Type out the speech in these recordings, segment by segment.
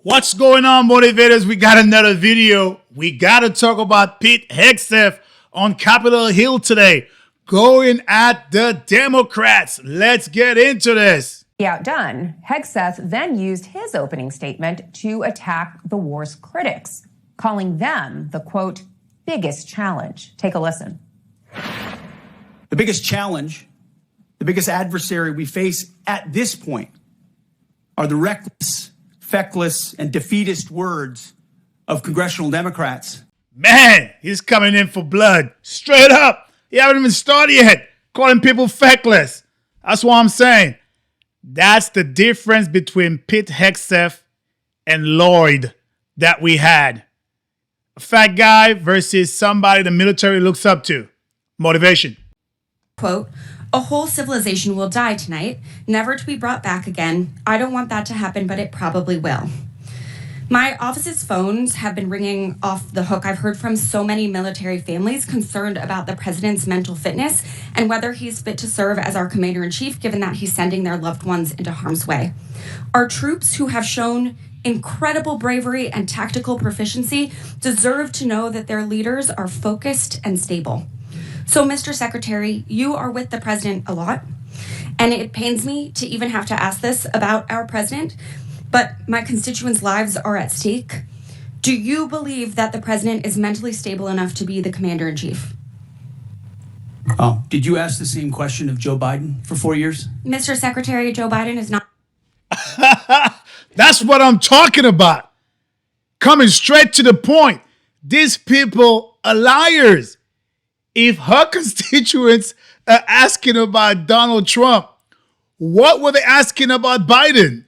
What's going on, motivators? We got another video. We got to talk about Pete Hegseth on Capitol Hill today, going at the Democrats. Let's get into this. Outdone, Hegseth then used his opening statement to attack the war's critics, calling them the, quote, biggest challenge. Take a listen. The biggest challenge, the biggest adversary we face at this point are the reckless, feckless, and defeatist words of congressional Democrats. Man, he's coming in for blood. Straight up. He haven't even started yet. Calling people feckless. That's what I'm saying. That's the difference between Pete Hegseth and Lloyd that we had. A fat guy versus somebody the military looks up to. Motivation. Quote, a whole civilization will die tonight, never to be brought back again. I don't want that to happen, but it probably will. My office's phones have been ringing off the hook. I've heard from so many military families concerned about the president's mental fitness and whether he's fit to serve as our commander-in-chief, given that he's sending their loved ones into harm's way. Our troops, who have shown incredible bravery and tactical proficiency, deserve to know that their leaders are focused and stable. So, Mr. Secretary, you are with the president a lot, and it pains me to even have to ask this about our president, but my constituents' lives are at stake. Do you believe that the president is mentally stable enough to be the commander-in-chief? Did you ask the same question of Joe Biden for 4 years? Mr. Secretary, Joe Biden is not. That's what I'm talking about. Coming straight to the point. These people are liars. If her constituents are asking about Donald Trump, what were they asking about Biden?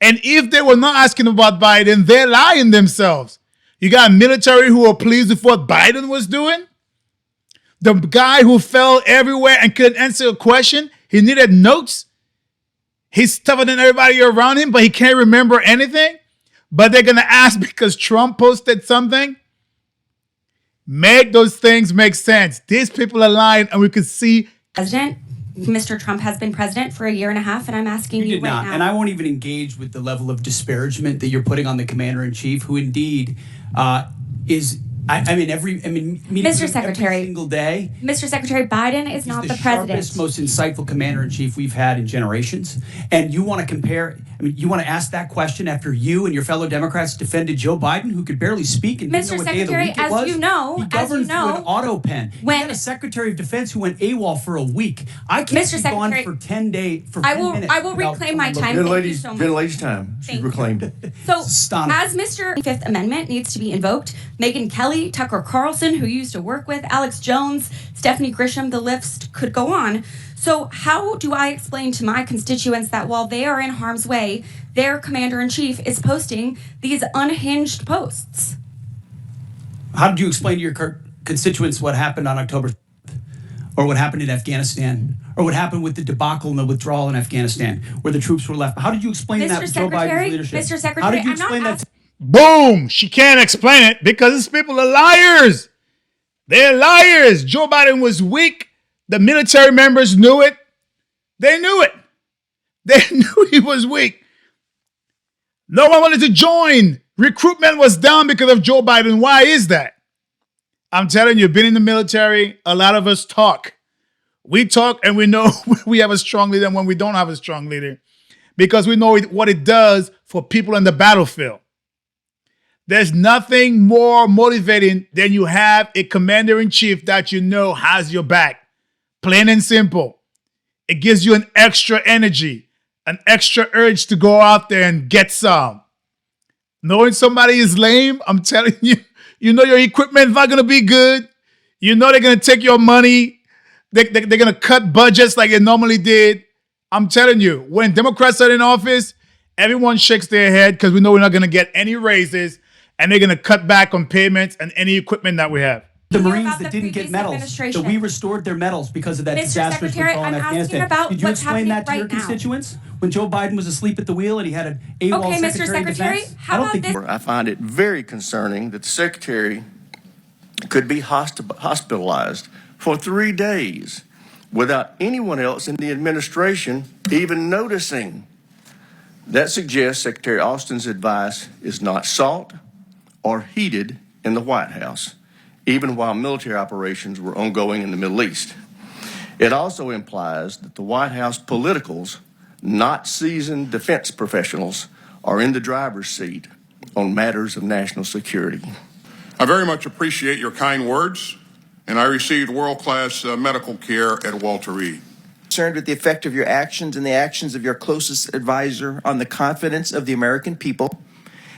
And if they were not asking about Biden, they're lying themselves. You got military who are pleased with what Biden was doing. The guy who fell everywhere and couldn't answer a question, he needed notes. He's tougher than everybody around him, but he can't remember anything. But they're going to ask because Trump posted something. Make those things make sense. These people are lying, and we can see. President, Mr. Trump has been president for a year and a half, and I'm asking you did right not, now. and I won't even engage with the level of disparagement that you're putting on the commander-in-chief, who indeed is. Mr. Secretary, every single day. Mr. Secretary, Biden is not the president. Sharpest, most insightful commander-in-chief we've had in generations. And you want to compare, you want to ask that question after you and your fellow Democrats defended Joe Biden, who could barely speak and didn't know what day of the week it was? He governed through an auto pen. You had a Secretary of Defense who went AWOL for a week. I can't be gone for 10 days, for 10 minutes. I will reclaim my time. Thank you so much. Gentlelady's time. She's reclaimed it. So, as Mr. Fifth Amendment needs to be invoked, Megyn Kelly, Tucker Carlson, who used to work with, Alex Jones, Stephanie Grisham, the list could go on. So how do I explain to my constituents that while they are in harm's way, their commander-in-chief is posting these unhinged posts? How did you explain to your constituents what happened on October 7th, or what happened in Afghanistan, or what happened with the debacle and the withdrawal in Afghanistan, where the troops were left? How did you explain that with Joe Biden's leadership? Mr. Secretary, how did you explain that? Boom! She can't explain it because these people are liars. They're liars. Joe Biden was weak. The military members knew it. They knew it. They knew he was weak. No one wanted to join. Recruitment was down because of Joe Biden. Why is that? I'm telling you, being in the military, a lot of us talk. We talk and we know we have a strong leader when we don't have a strong leader because we know what it does for people in the battlefield. There's nothing more motivating than you have a commander-in-chief that you know has your back. Plain and simple. It gives you an extra energy, an extra urge to go out there and get some. Knowing somebody is lame, I'm telling you, you know your equipment's not going to be good. You know they're going to take your money. They're going to cut budgets like they normally did. I'm telling you, when Democrats are in office, everyone shakes their head because we know we're not going to get any raises. And they're going to cut back on payments and any equipment that we have. The Marines that didn't get medals, so we restored their medals because of that disastrous withdrawal in Afghanistan. Did you explain that to your constituents when Joe Biden was asleep at the wheel and he had an AWOL Secretary of Defense? How about this? I find it very concerning that the Secretary could be hospitalized for 3 days without anyone else in the administration even noticing That suggests Secretary Austin's advice is not sought or heeded in the White House, even while military operations were ongoing in the Middle East. It also implies that the White House politicals, not seasoned defense professionals, are in the driver's seat on matters of national security. I very much appreciate your kind words, and I received world-class medical care at Walter Reed. Concerned with the effect of your actions and the actions of your closest advisor on the confidence of the American people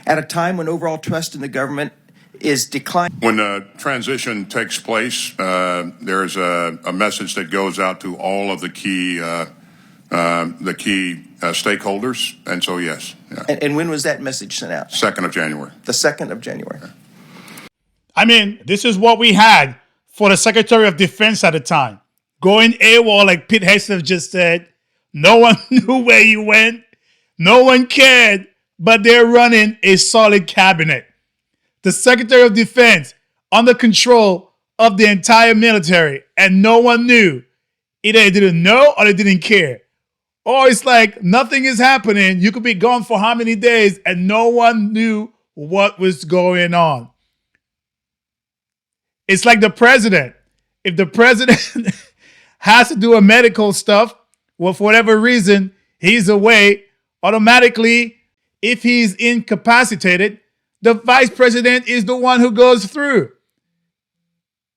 at a time when overall trust in the government is declining. When the transition takes place, there's a message that goes out to all of the key stakeholders, and so yes. Yeah. And when was that message sent out? 2nd of January. The 2nd of January. I mean, this is what we had for the Secretary of Defense at the time. Going AWOL, like Pete Hegseth just said. No one knew where he went. No one cared, but they're running a solid cabinet. The Secretary of Defense under control of the entire military, and no one knew. Either they didn't know or they didn't care. Or it's like nothing is happening. You could be gone for how many days and no one knew what was going on. It's like the president. If the president has to do a medical stuff, well, for whatever reason, he's away, automatically, if he's incapacitated, the vice president is the one who goes through.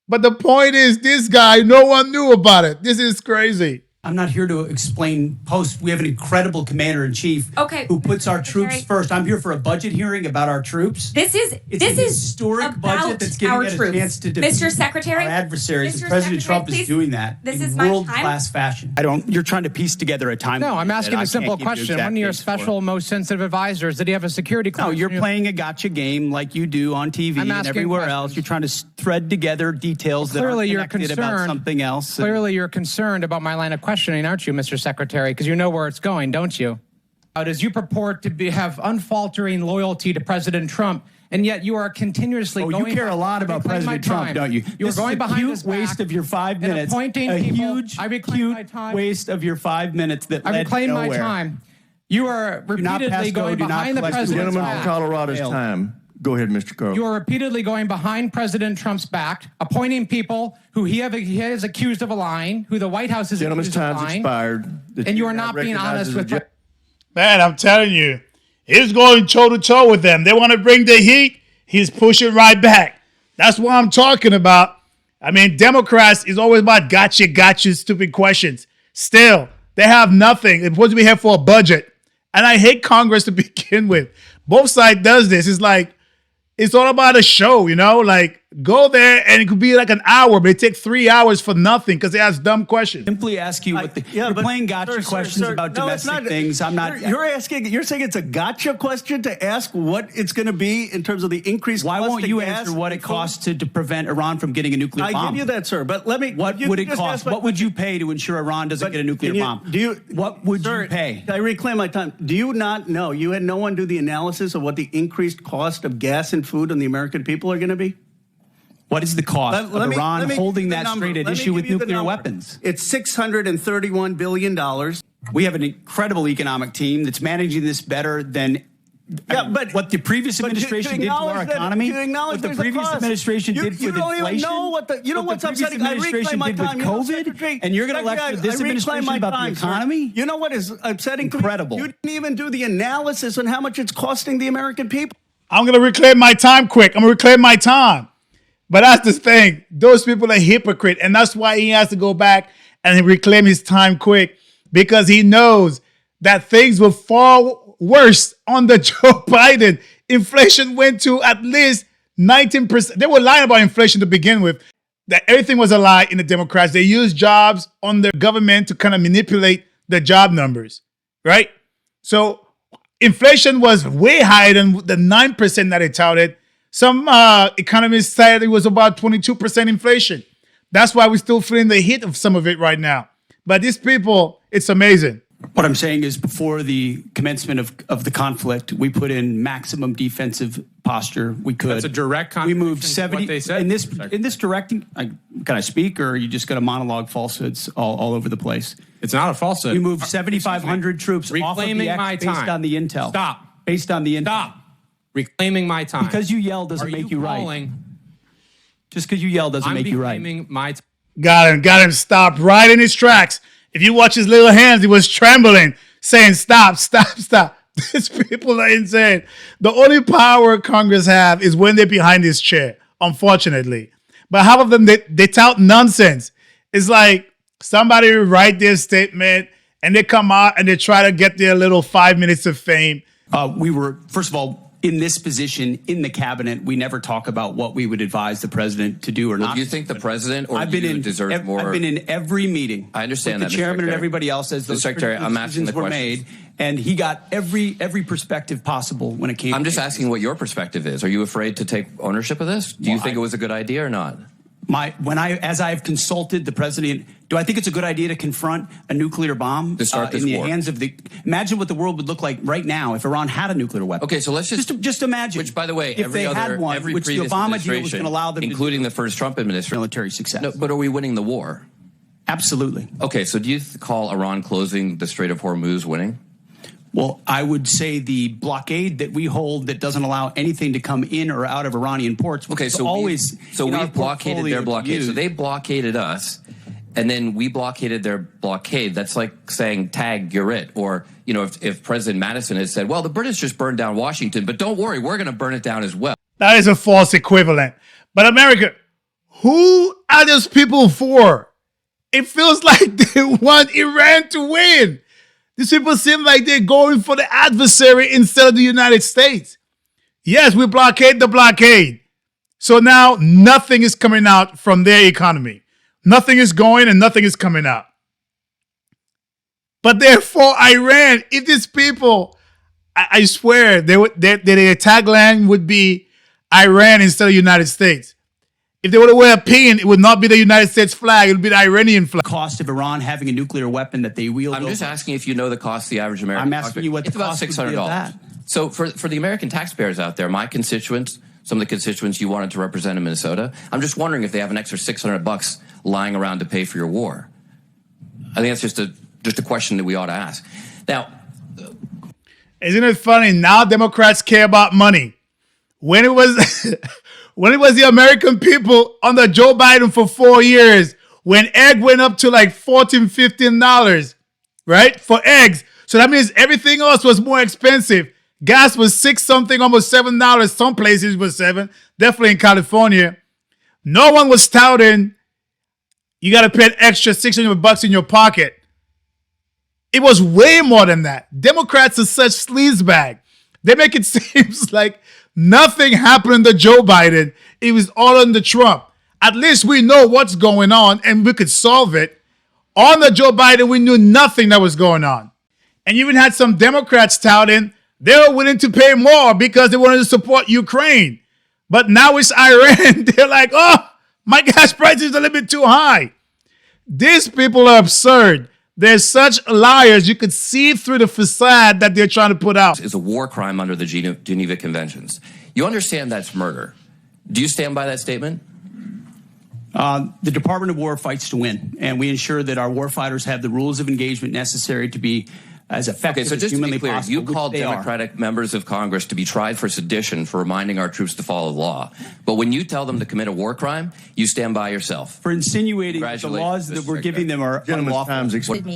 But the point is, this guy, no one knew about it. This is crazy. I'm not here to explain post. We have an incredible commander-in-chief who puts our troops first. I'm here for a budget hearing about our troops. This is historic budget that's giving us a chance to defeat Mr. Secretary, our adversaries. Mr. President Secretary, Trump please, is doing that this in is my world-class fashion. You're trying to piece together a timeline. No, I'm asking a simple question. One of your special, most sensitive advisors, did he have a security clearance? No, you're playing a gotcha game like you do on TV and everywhere else. You're trying to thread together details that are connected about something else. Clearly, you're concerned about my line of questioning, aren't you, Mr. Secretary? Because you know where it's going, don't you? As you purport to have unfaltering loyalty to President Trump, and yet you are continuously going... you care a lot about President Trump, don't you? You're going behind his back. Waste of your 5 minutes. Appointing a people. huge, I reclaim my time. waste of your 5 minutes that I led reclaim nowhere. my time. You are repeatedly going behind the president's Gentleman back. from Colorado's time. Go ahead, Mr. Carl. You are repeatedly going behind President Trump's back, appointing people who he has accused of lying, who the White House is accused of lying. Gentleman's time's expired. And you are not being honest with... Man, I'm telling you, he's going toe-to-toe with them. They want to bring the heat. He's pushing right back. That's what I'm talking about. I mean, Democrats is always about gotcha, stupid questions. Still, they have nothing. They're supposed to be here for a budget. And I hate Congress to begin with. Both sides does this. It's like, it's all about a show, you know? Like, go there and it could be like an hour, but it takes 3 hours for nothing because they ask dumb questions. Simply ask you what you're playing gotcha questions about domestic things. I'm not. You're saying it's a gotcha question to ask what it's going to be in terms of the increased cost. Why won't you gas answer what it costs to prevent Iran from getting a nuclear bomb? I give you that, sir. But let me. What would it cost? What would you pay to ensure Iran doesn't get a nuclear bomb? What would you pay? I reclaim my time. Do you not know? You had no one do the analysis of what the increased cost of gas and food on the American people are going to be? What is the cost of Iran holding that straight at issue with nuclear weapons? It's $631 billion. We have an incredible economic team that's managing this better than what the previous administration did to our economy. What the previous administration did with inflation. You know what's upsetting? I reclaim my time. COVID, and you're going to lecture this administration about the economy? You know what is upsetting? Incredible. You didn't even do the analysis on how much it's costing the American people. I'm going to reclaim my time quick. I'm going to reclaim my time. But that's the thing. Those people are hypocrite. And that's why he has to go back and reclaim his time quick. Because he knows that things will fall worse under Joe Biden. Inflation went to at least 19%. They were lying about inflation to begin with. That everything was a lie in the Democrats. They used jobs on their government to kind of manipulate the job numbers. Right? So inflation was way higher than the 9% that they touted. Some economists said it was about 22% inflation. That's why we're still feeling the heat of some of it right now. But these people, it's amazing. What I'm saying is before the commencement of the conflict, we put in maximum defensive posture we could. That's a direct We moved contradiction 70 to what they said. in this directing. Can I speak, or are you just going to monologue falsehoods all over the place? It's not a falsehood. We moved 7,500 troops off of the X based on the intel. Stop. Based on the intel. Stop. Reclaiming my time. Because you yell doesn't make you right. Just because you yell doesn't make you right. Reclaiming my time. Got him stopped right in his tracks. If you watch his little hands, he was trembling, saying, stop, stop, stop. These people are insane. The only power Congress have is when they're behind this chair, unfortunately. But half of them, they tout nonsense. It's like somebody write their statement and they come out and they try to get their little 5 minutes of fame. We were, first of all, in this position in the cabinet, we never talk about what we would advise the president to do or not. Do you think the president or you deserve more? I've been in every meeting. I understand with that, the chairman and everybody else as those Secretary, I'm asking the were made, and he got every perspective possible when it came. I'm just asking what your perspective is. Are you afraid to take ownership of this? Do you think it was a good idea or not? As I've consulted the president, do I think it's a good idea to confront a nuclear bomb to start this in the war? hands of the? Imagine what the world would look like right now if Iran had a nuclear weapon. Okay, so let's just imagine. Which, by the way, if they had one, which the Obama deal was going to allow them, including the first Trump administration, military success. No, but are we winning the war? Absolutely. Okay, so do you call Iran closing the Strait of Hormuz winning? Well, I would say the blockade that we hold that doesn't allow anything to come in or out of Iranian ports. Okay, so we've blockaded their blockade. So they blockaded us, and then we blockaded their blockade. That's like saying, tag, you're it. Or, if President Madison had said, well, the British just burned down Washington, but don't worry, we're going to burn it down as well. That is a false equivalent. But America, who are those people for? It feels like they want Iran to win. These people seem like they're going for the adversary instead of the United States. Yes, we blockade the blockade. So now nothing is coming out from their economy. Nothing is going and nothing is coming out. But therefore, Iran, if these people, I swear, their tagline would be Iran instead of United States. If they were to wear a pin, it would not be the United States flag. It would be the Iranian flag. Cost of Iran having a nuclear weapon that they wield. I'm just asking if you know the cost of the average American. I'm asking you what the cost would be of that. So for the American taxpayers out there, my constituents, some of the constituents you wanted to represent in Minnesota, I'm just wondering if they have an extra $600 lying around to pay for your war. I think that's just a question that we ought to ask. Now, isn't it funny? Now Democrats care about money. When it was when it was the American people under Joe Biden for 4 years, when egg went up to like $14, $15, right? For eggs. So that means everything else was more expensive. Gas was $6 something, almost $7. Some places was $7. Definitely in California. No one was touting, you got to pay an extra $600 in your pocket. It was way more than that. Democrats are such sleazebag. They make it seem like nothing happened to Joe Biden. It was all under Trump. At least we know what's going on and we could solve it. Under Joe Biden, we knew nothing that was going on. And you even had some Democrats touting they were willing to pay more because they wanted to support Ukraine. But now it's Iran. They're like, oh, my gas price is a little bit too high. These people are absurd. They're such liars. You could see through the facade that they're trying to put out. Is a war crime under the Geneva Conventions. You understand that's murder. Do you stand by that statement? The Department of War fights to win, and we ensure that our warfighters have the rules of engagement necessary to be as effective as humanly possible. You called Democratic members of Congress to be tried for sedition for reminding our troops to follow the law. But when you tell them to commit a war crime, you stand by yourself. For insinuating that the laws that we're giving them are unlawful.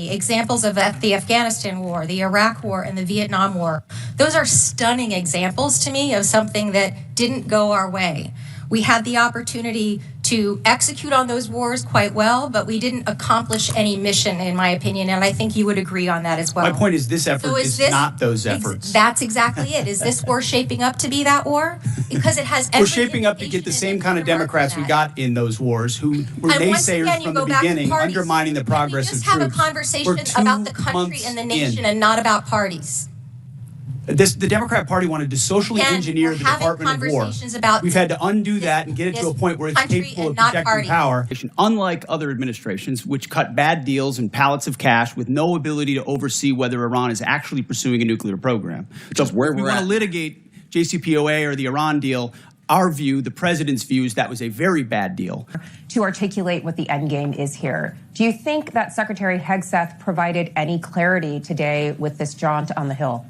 Examples of the Afghanistan war, the Iraq war, and the Vietnam war. Those are stunning examples to me of something that didn't go our way. We had the opportunity to execute on those wars quite well, but we didn't accomplish any mission, in my opinion, and I think you would agree on that as well. My point is this effort is not those efforts. That's exactly it. Is this war shaping up to be that war? Because it has every We're shaping up to get the same kind of Democrats we got in those wars who were naysayers from the beginning, undermining the progress of troops. Just have a conversation about the country and the nation and not about parties. The Democrat Party wanted to socially engineer the Department of War. We've had to undo that and get it to a point where it's capable of projecting power. Unlike other administrations, which cut bad deals and pallets of cash with no ability to oversee whether Iran is actually pursuing a nuclear program. So if we want to litigate JCPOA or the Iran deal, our view, the president's view, is that was a very bad deal. To articulate what the end game is here, do you think that Secretary Hegseth provided any clarity today with this jaunt on the Hill?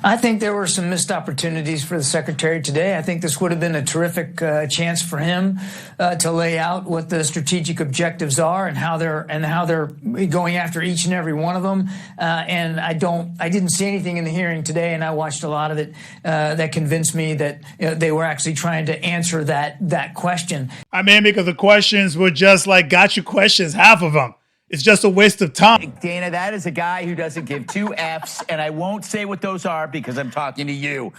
I think there were some missed opportunities for the secretary today. I think this would have been a terrific chance for him to lay out what the strategic objectives are and how they're going after each and every one of them. And I didn't see anything in the hearing today, and I watched a lot of it that convinced me that they were actually trying to answer that question. I mean, because the questions were just like gotcha questions, half of them. It's just a waste of time. Dana, that is a guy who doesn't give two F's, and I won't say what those are because I'm talking to you.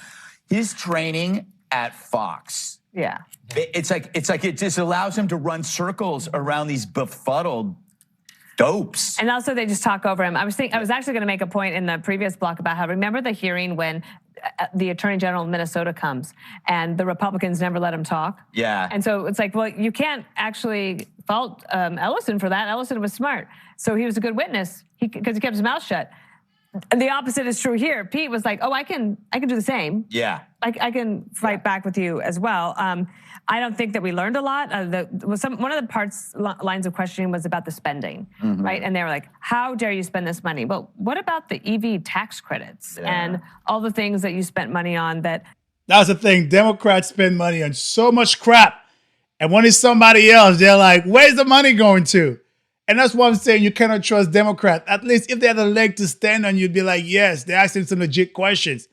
His training at Fox. Yeah. It's like it just allows him to run circles around these befuddled dopes. And also they just talk over him. I was actually going to make a point in the previous block about how, remember the hearing when the Attorney General of Minnesota comes and the Republicans never let him talk? Yeah. And so it's like, well, you can't actually fault Ellison for that. Ellison was smart. So he was a good witness because he kept his mouth shut. And the opposite is true here. Pete was like, oh, I can do the same. Yeah. I can fight back with you as well. I don't think that we learned a lot. One of the lines of questioning was about the spending, right? And they were like, how dare you spend this money? Well, what about the EV tax credits and all the things that you spent money on that... That's the thing. Democrats spend money on so much crap. And when it's somebody else, they're like, where's the money going to? And that's why I'm saying you cannot trust Democrats. At least if they had a leg to stand on, you'd be like, yes, they're asking some legit questions.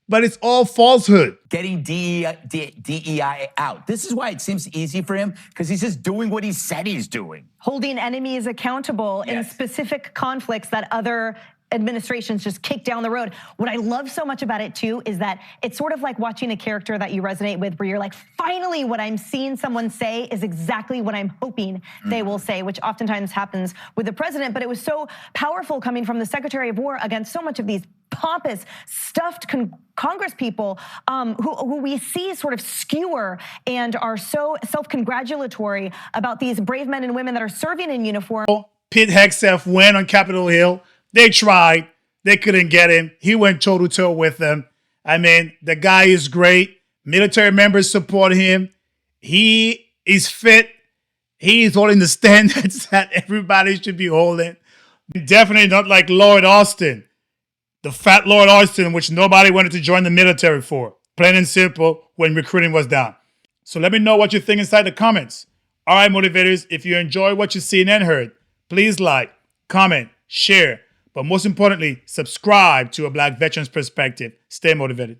But it's all falsehood. Getting DEI out. This is why it seems easy for him, because he's just doing what he said he's doing. Holding enemies accountable in specific conflicts that other administrations just kick down the road. What I love so much about it too is that it's sort of like watching a character that you resonate with where you're like, finally what I'm seeing someone say is exactly what I'm hoping they will say, which oftentimes happens with the president. But it was so powerful coming from the Secretary of War against so much of these pompous, stuffed Congress people who we see sort of skewer and are so self-congratulatory about these brave men and women that are serving in uniform. Pete Hegseth went on Capitol Hill. They tried. They couldn't get him. He went toe-to-toe with them. I mean, the guy is great. Military members support him. He is fit. He is holding the standards that everybody should be holding. Definitely not like Lloyd Austin, the fat Lloyd Austin, which nobody wanted to join the military for. Plain and simple, when recruiting was down. So let me know what you think inside the comments. All right, motivators, if you enjoy what you've seen and heard, please like, comment, share, but most importantly, subscribe to A Black Veteran's Perspective. Stay motivated.